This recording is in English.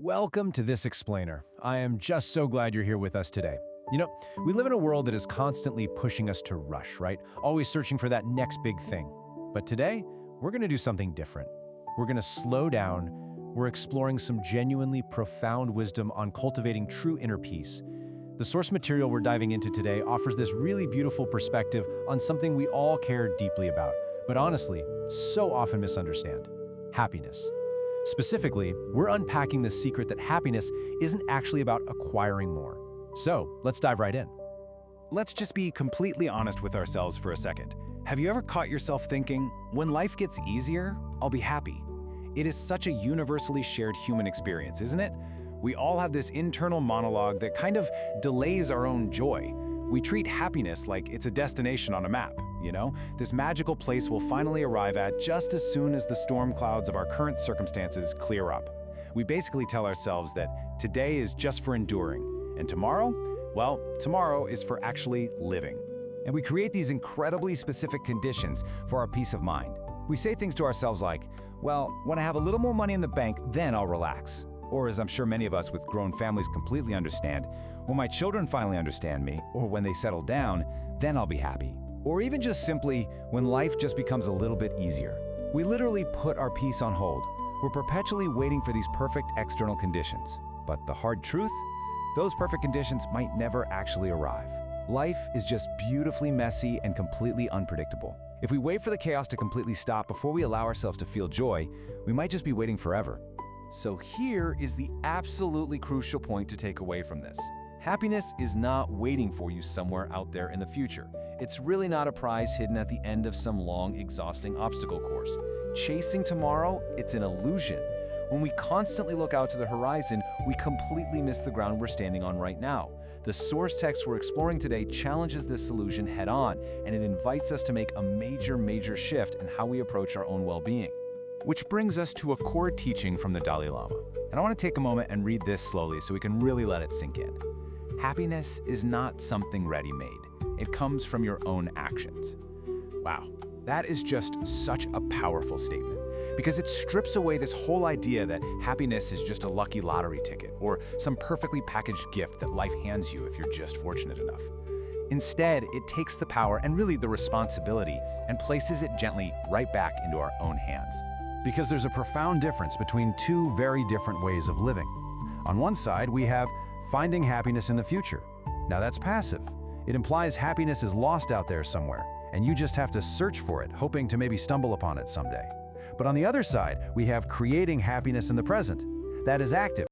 Welcome to This Explainer. I am just so glad you're here with us today. We live in a world that is constantly pushing us to rush, right? Always searching for that next big thing. But today, we're going to do something different. We're going to slow down. We're exploring some genuinely profound wisdom on cultivating true inner peace. The source material we're diving into today offers this really beautiful perspective on something we all care deeply about, but honestly, so often misunderstand: happiness. Specifically, we're unpacking the secret that happiness isn't actually about acquiring more. So, let's dive right in. Let's just be completely honest with ourselves for a second. Have you ever caught yourself thinking, when life gets easier, I'll be happy? It is such a universally shared human experience, isn't it? We all have this internal monologue that kind of delays our own joy. We treat happiness like it's a destination on a map, this magical place we'll finally arrive at just as soon as the storm clouds of our current circumstances clear up. We basically tell ourselves that today is just for enduring, and tomorrow, well, tomorrow is for actually living. And we create these incredibly specific conditions for our peace of mind. We say things to ourselves like, well, when I have a little more money in the bank, then I'll relax. Or, as I'm sure many of us with grown families completely understand, when my children finally understand me, or when they settle down, then I'll be happy. Or even just simply, when life just becomes a little bit easier. We literally put our peace on hold. We're perpetually waiting for these perfect external conditions. But the hard truth? Those perfect conditions might never actually arrive. Life is just beautifully messy and completely unpredictable. If we wait for the chaos to completely stop before we allow ourselves to feel joy, we might just be waiting forever. So here is the absolutely crucial point to take away from this. Happiness is not waiting for you somewhere out there in the future. It's really not a prize hidden at the end of some long, exhausting obstacle course. Chasing tomorrow, it's an illusion. When we constantly look out to the horizon, we completely miss the ground we're standing on right now. The source text we're exploring today challenges this illusion head-on, and it invites us to make a major shift in how we approach our own well-being. Which brings us to a core teaching from the Dalai Lama. And I want to take a moment and read this slowly so we can really let it sink in. Happiness is not something ready-made. It comes from your own actions. Wow, that is just such a powerful statement, because it strips away this whole idea that happiness is just a lucky lottery ticket or some perfectly packaged gift that life hands you if you're just fortunate enough. Instead, it takes the power and really the responsibility and places it gently right back into our own hands. Because there's a profound difference between two very different ways of living. On one side, we have finding happiness in the future. Now that's passive. It implies happiness is lost out there somewhere, and you just have to search for it, hoping to maybe stumble upon it someday. But on the other side, we have creating happiness in the present. That is active.